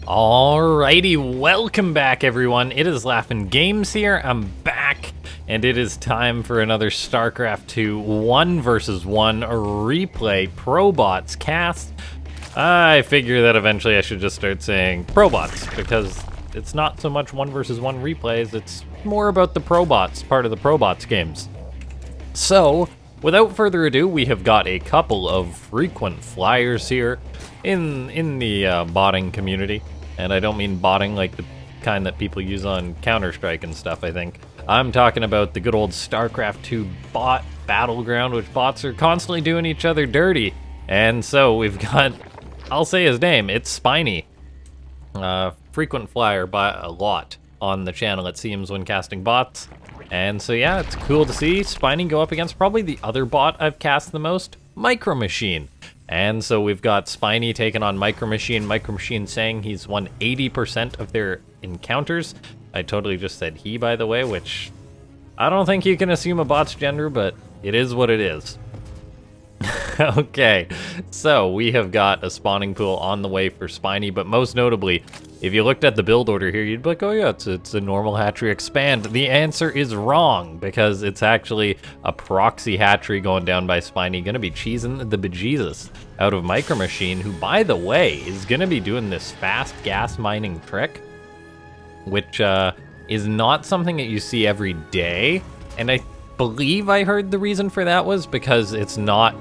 Alrighty, welcome back everyone. It is LaughNgamez here. I'm back, and it is time for another Starcraft 2 1 vs 1 replay Probots cast. I figure that eventually I should just start saying Probots, because it's not so much 1 vs 1 replays, it's more about the Probots, part of the Probots games. So, without further ado, we have got a couple of frequent flyers here in the botting community. And I don't mean botting like the kind that people use on Counter-Strike and stuff, I think. I'm talking about the good old Starcraft 2 bot battleground, which bots are constantly doing each other dirty. And so we've got, I'll say his name, it's Spiny. Frequent flyer by a lot on the channel, it seems, when casting bots. And so yeah, it's cool to see Spiny go up against probably the other bot I've cast the most, Micro Machine. And so we've got Spiny taking on Micro Machine. Micro Machine saying he's won 80% of their encounters. I totally just said he, by the way, which I don't think you can assume a bot's gender, but it is what it is. Okay, so we have got a spawning pool on the way for Spiny, but most notably, if you looked at the build order here, you'd be like, oh yeah, it's a normal hatchery expand. The answer is wrong, because it's actually a proxy hatchery going down by Spiny, gonna be cheesing the bejesus out of Micro Machine, who, by the way, is gonna be doing this fast gas mining trick, which is not something that you see every day, and I believe I heard the reason for that was because it's not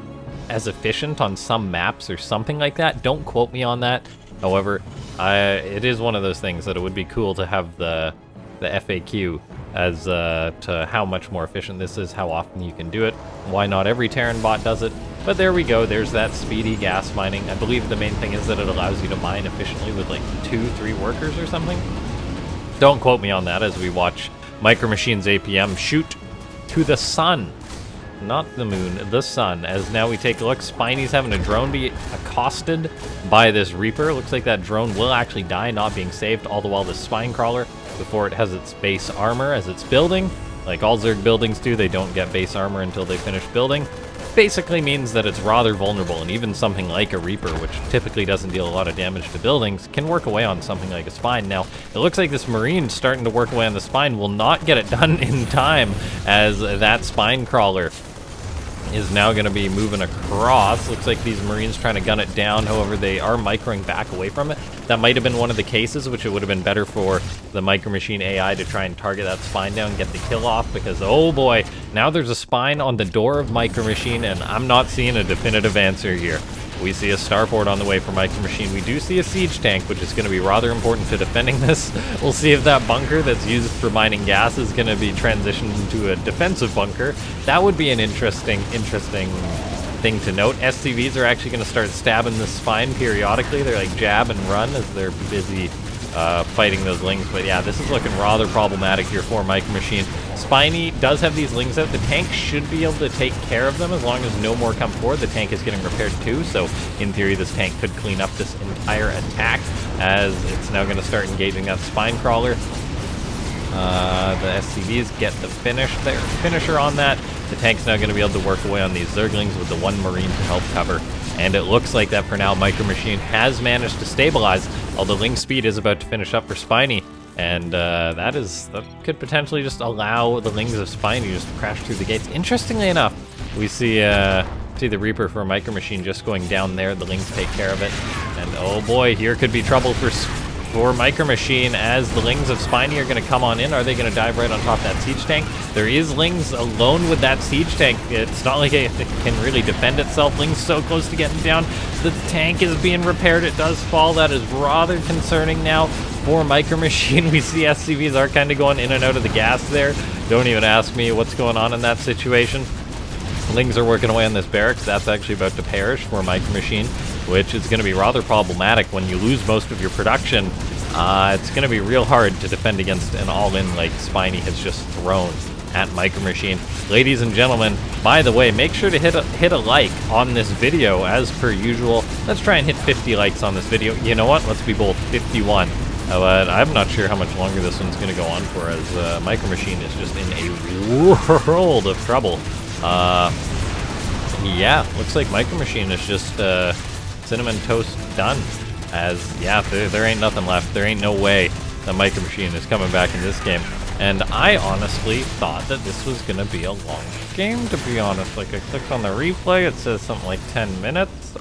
as efficient on some maps or something like that. Don't quote me on that. However, it is one of those things that it would be cool to have the FAQ as to how much more efficient this is, how often you can do it, why not every Terran bot does it. But there we go, there's that speedy gas mining. I believe the main thing is that it allows you to mine efficiently with like 2-3 workers or something. Don't quote me on that as we watch Micro Machine's APM shoot to the sun. Not the moon, the sun, as now we take a look. Spiny's having a drone be accosted by this Reaper. Looks like that drone will actually die, not being saved, all the while the Spine Crawler, before it has its base armor as it's building. Like all Zerg buildings do, they don't get base armor until they finish building. Basically means that it's rather vulnerable, and even something like a Reaper, which typically doesn't deal a lot of damage to buildings, can work away on something like a Spine. Now, it looks like this Marine starting to work away on the Spine will not get it done in time, as that Spine Crawler is now going to be moving across. Looks like these Marines trying to gun it down, however they are microing back away from it. That might have been one of the cases, which it would have been better for the Micro Machine AI to try and target that Spine down and get the kill off, because oh boy, now there's a Spine on the door of Micro Machine, and I'm not seeing a definitive answer here. We see a starport on the way for Micro Machine. We do see a siege tank, which is going to be rather important to defending this. We'll see if that bunker that's used for mining gas is going to be transitioned into a defensive bunker. That would be an interesting thing to note. SCVs are actually going to start stabbing the Spine periodically. They're like jab and run as they're busy fighting those lings. But yeah, this is looking rather problematic here for Micro Machine. Spiny does have these lings out. The tank should be able to take care of them as long as no more come forward. The tank is getting repaired too, so in theory this tank could clean up this entire attack, as it's now going to start engaging that Spine Crawler. The SCVs get the finisher on that. The tank's now going to be able to work away on these Zerglings with the one Marine to help cover. And it looks like that for now Micro Machine has managed to stabilize, although Ling Speed is about to finish up for Spiny. And that could potentially just allow the Lings of Spiny just to crash through the gates. Interestingly enough, we see the Reaper for Micro Machine just going down there. The Lings take care of it. And oh boy, here could be trouble for Micro Machine, as the Lings of Spiny are going to come on in. Are they going to dive right on top of that siege tank? There is Lings alone with that siege tank. It's not like it can really defend itself. Lings so close to getting down. The tank is being repaired. It does fall. That is rather concerning now for Micro Machine. We see SCVs are kind of going in and out of the gas there. Don't even ask me what's going on in that situation. Lings are working away on this barracks. That's actually about to perish for Micro Machine, which is going to be rather problematic when you lose most of your production. It's going to be real hard to defend against an all-in like Spiny has just thrown at Micro Machine. Ladies and gentlemen, by the way, make sure to hit a like on this video as per usual. Let's try and hit 50 likes on this video. You know what? Let's be bold, 51. But I'm not sure how much longer this one's going to go on for, as Micro Machine is just in a world of trouble. Yeah, looks like Micro Machine is just cinnamon toast done. As, yeah, there ain't nothing left. There ain't no way that Micro Machine is coming back in this game. And I honestly thought that this was going to be a long game, to be honest. Like, I clicked on the replay, it says something like 10 minutes.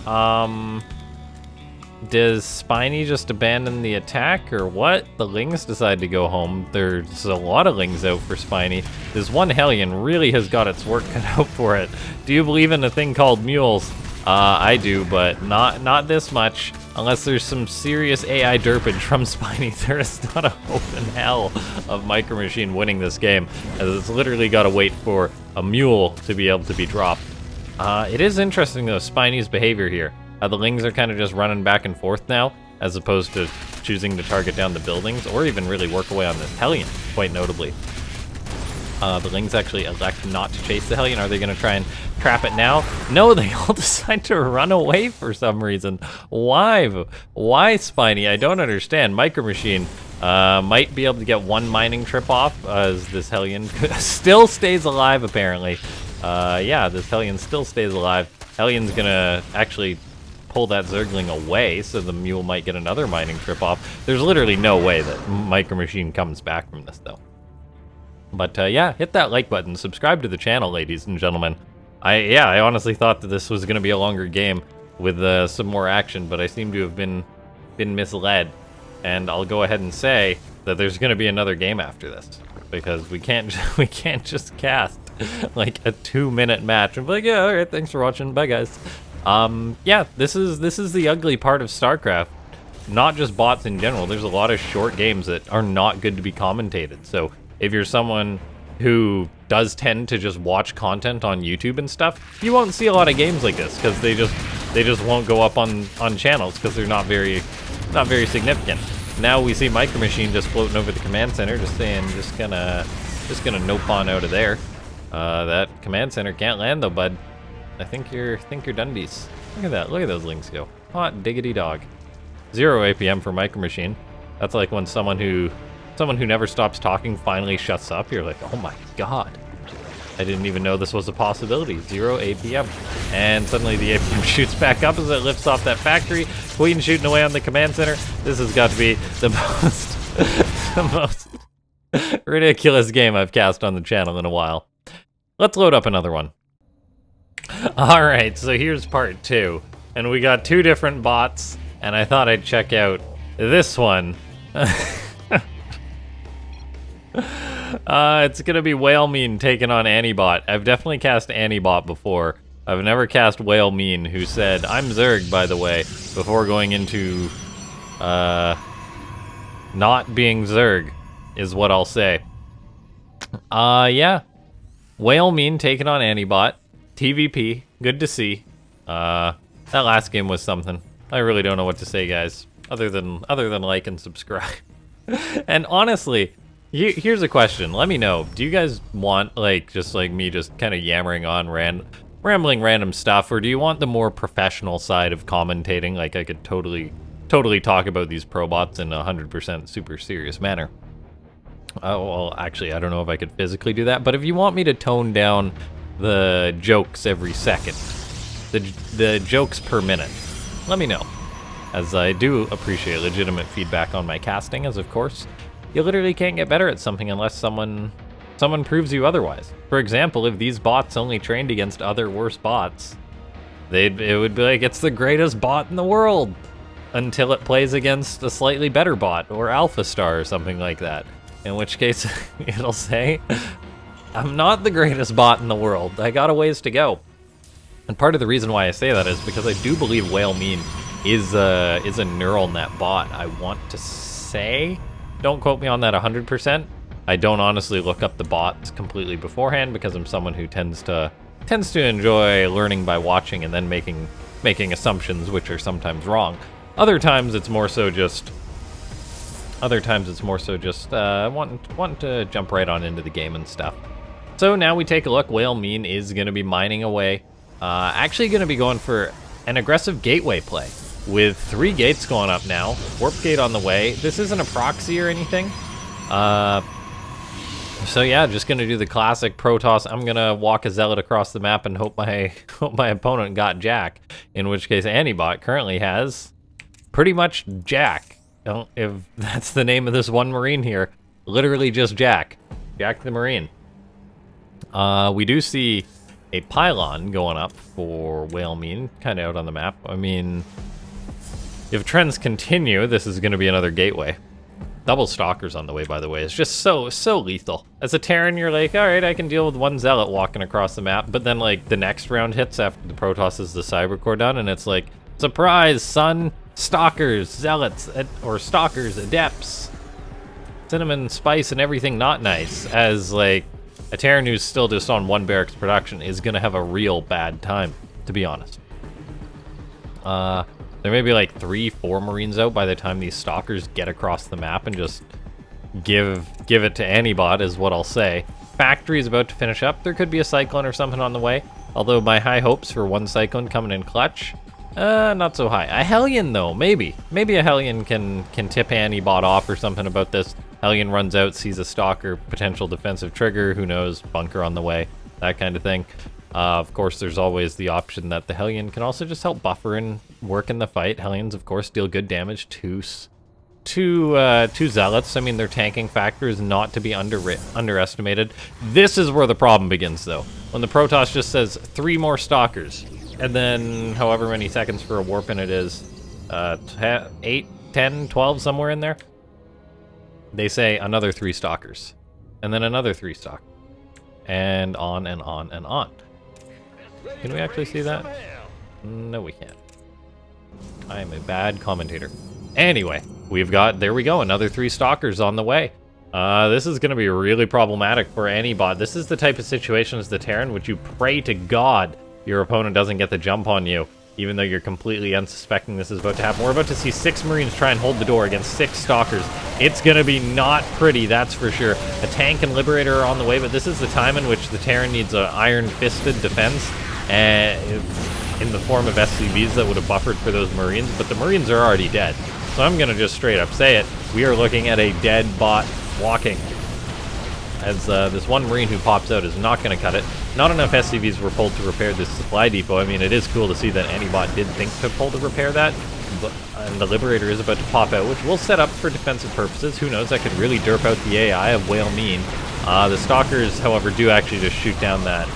Does Spiny just abandon the attack, or what? The Lings decide to go home. There's a lot of Lings out for Spiny. This one Hellion really has got its work cut out for it. Do you believe in a thing called mules? I do, but not this much. Unless there's some serious AI derpage from Spiny, there is not a hope in hell of Micro Machine winning this game, as it's literally got to wait for a mule to be able to be dropped. It is interesting, though, Spiny's behavior here. The Lings are kind of just running back and forth now, as opposed to choosing to target down the buildings, or even really work away on this Hellion, quite notably. The Lings actually elect not to chase the Hellion. Are they going to try and trap it now? No, they all decide to run away for some reason. Why? Why, Spiny? I don't understand. Micro Machine might be able to get one mining trip off, as this Hellion still stays alive, apparently. Yeah, this Hellion still stays alive. Hellion's going to actually pull that Zergling away, so the mule might get another mining trip off. There's literally no way that Micro Machine comes back from this, though. But yeah, hit that like button, subscribe to the channel, ladies and gentlemen. I honestly thought that this was going to be a longer game with some more action, but I seem to have been misled. And I'll go ahead and say that there's going to be another game after this, because we can't just cast like a 2-minute match and be like, yeah, all right, thanks for watching, bye guys. Yeah, this is the ugly part of Starcraft. Not just bots in general. There's a lot of short games that are not good to be commentated. So if you're someone who does tend to just watch content on YouTube and stuff, you won't see a lot of games like this, because they just won't go up on channels because they're not very significant. Now we see Micro Machine just floating over the command center, just saying, just gonna nope on out of there. That command center can't land though, bud. I think you're Dundies. Look at that. Look at those Lings go. Hot diggity dog. 0 APM for Micro Machine. That's like when someone who never stops talking finally shuts up. You're like, oh my god. I didn't even know this was a possibility. 0 APM. And suddenly the APM shoots back up as it lifts off that factory. Queen shooting away on the command center. This has got to be the most ridiculous game I've cast on the channel in a while. Let's load up another one. Alright, so here's part 2. And we got 2 different bots, and I thought I'd check out this one. It's gonna be Whale Mean taking on Antibot. I've definitely cast Antibot before. I've never cast Whale Mean, who said, I'm Zerg, by the way, before going into, not being Zerg, is what I'll say. Yeah. Whale Mean taking on Antibot. TVP, good to see. That last game was something. I really don't know what to say, guys, other than like and subscribe. And honestly, here's a question. Let me know. Do you guys want just like me just kind of yammering on rambling random stuff, or do you want the more professional side of commentating? Like I could totally talk about these probots in a 100% super serious manner. Well, actually, I don't know if I could physically do that, but if you want me to tone down the jokes every second, the jokes per minute, let me know, as I do appreciate legitimate feedback on my casting, as of course, you literally can't get better at something unless someone proves you otherwise. For example, if these bots only trained against other worse bots, it would be like it's the greatest bot in the world, until it plays against a slightly better bot, or Alpha Star or something like that. In which case, it'll say, I'm not the greatest bot in the world. I got a ways to go. And part of the reason why I say that is because I do believe Whale Mean is a neural net bot. I want to say, don't quote me on that 100%. I don't honestly look up the bots completely beforehand, because I'm someone who tends to enjoy learning by watching and then making assumptions, which are sometimes wrong. Other times it's more so just wanting to jump right on into the game and stuff. So now we take a look. Whale Mean is going to be mining away. Actually going to be going for an aggressive gateway play with 3 gates going up now. Warp gate on the way. This isn't a proxy or anything. So yeah, just going to do the classic Protoss. I'm going to walk a Zealot across the map and hope my opponent got Jack. In which case Antibot currently has pretty much Jack. If that's the name of this one Marine here. Literally just Jack. Jack the Marine. We do see a pylon going up for Whalemean, kind of out on the map. I mean, if trends continue, this is going to be another gateway. Double Stalkers on the way, by the way. It's just so lethal. As a Terran, you're like, all right, I can deal with one Zealot walking across the map, but then, like, the next round hits after the Protoss is the Cybercore done, and it's like, surprise, son! Stalkers, Zealots, or Stalkers, Adepts. Cinnamon, spice, and everything not nice. As, like, a Terran who's still just on one barracks production is gonna have a real bad time, to be honest. There may be like 3-4 Marines out by the time these Stalkers get across the map and just give it to Antibot is what I'll say. Factory is about to finish up. There could be a Cyclone or something on the way. Although my high hopes for one Cyclone coming in clutch, not so high. A Hellion though, maybe. Maybe a Hellion can tip Antibot off or something about this. Hellion runs out, sees a Stalker, potential defensive trigger, who knows, bunker on the way, that kind of thing. Of course, there's always the option that the Hellion can also just help buffer and work in the fight. Hellions, of course, deal good damage to Zealots. I mean, their tanking factor is not to be underestimated. This is where the problem begins, though. When the Protoss just says 3 more Stalkers, and then however many seconds for a warp in it is, 8, 10, 12, somewhere in there, they say another 3 Stalkers, and then another 3 Stalkers, and on and on and on. Can we actually see that? No, we can't. I am a bad commentator. Anyway, there we go, another 3 Stalkers on the way. This is going to be really problematic for any bot. This is the type of situation as the Terran which you pray to God your opponent doesn't get the jump on you, even though you're completely unsuspecting this is about to happen. We're about to see 6 Marines try and hold the door against 6 Stalkers. It's going to be not pretty, that's for sure. A tank and Liberator are on the way, but this is the time in which the Terran needs an iron-fisted defense in the form of SCVs that would have buffered for those Marines, but the Marines are already dead. So I'm going to just straight up say it. We are looking at a dead bot walking. As this one Marine who pops out is not going to cut it. Not enough SCVs were pulled to repair this supply depot. I mean, it is cool to see that any bot did think to pull to repair that. And the Liberator is about to pop out, which will set up for defensive purposes. Who knows, that could really derp out the AI of Whalemean. The Stalkers, however, do actually just shoot down that.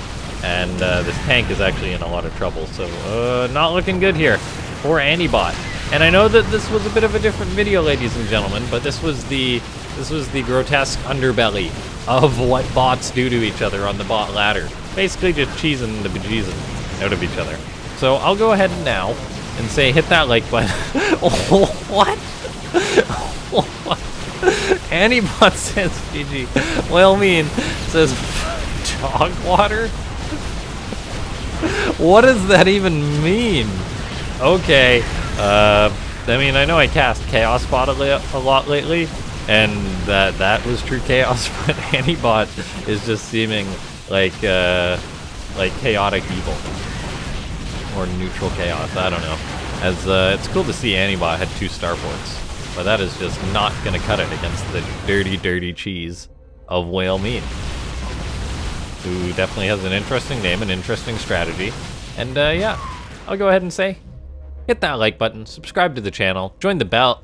And this tank is actually in a lot of trouble. So, not looking good here for Antibot. And I know that this was a bit of a different video, ladies and gentlemen, but this was the grotesque underbelly of what bots do to each other on the bot ladder. Basically just cheesing the bejesus out of each other. So I'll go ahead now and say hit that like button. Oh, what? What? Antibot says GG. Whalemean says dog water? What does that even mean? Okay. I mean, I know I cast Chaos Bot a lot lately, and that was true chaos, but Antibot is just seeming like chaotic evil. Or neutral chaos, I don't know. As it's cool to see Antibot had 2 starports, but that is just not gonna cut it against the dirty cheese of Whalemean, who definitely has an interesting name, an interesting strategy. And yeah, I'll go ahead and say, hit that like button, subscribe to the channel, join the bell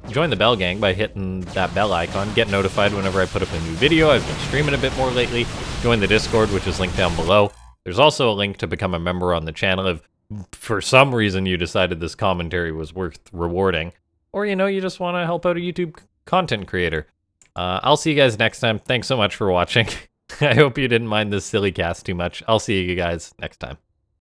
gang by hitting that bell icon, get notified whenever I put up a new video. I've been streaming a bit more lately. Join the Discord, which is linked down below. There's also a link to become a member on the channel if for some reason you decided this commentary was worth rewarding, or you know, you just want to help out a YouTube content creator. I'll see you guys next time. Thanks so much for watching. I hope you didn't mind this silly cast too much. I'll see you guys next time.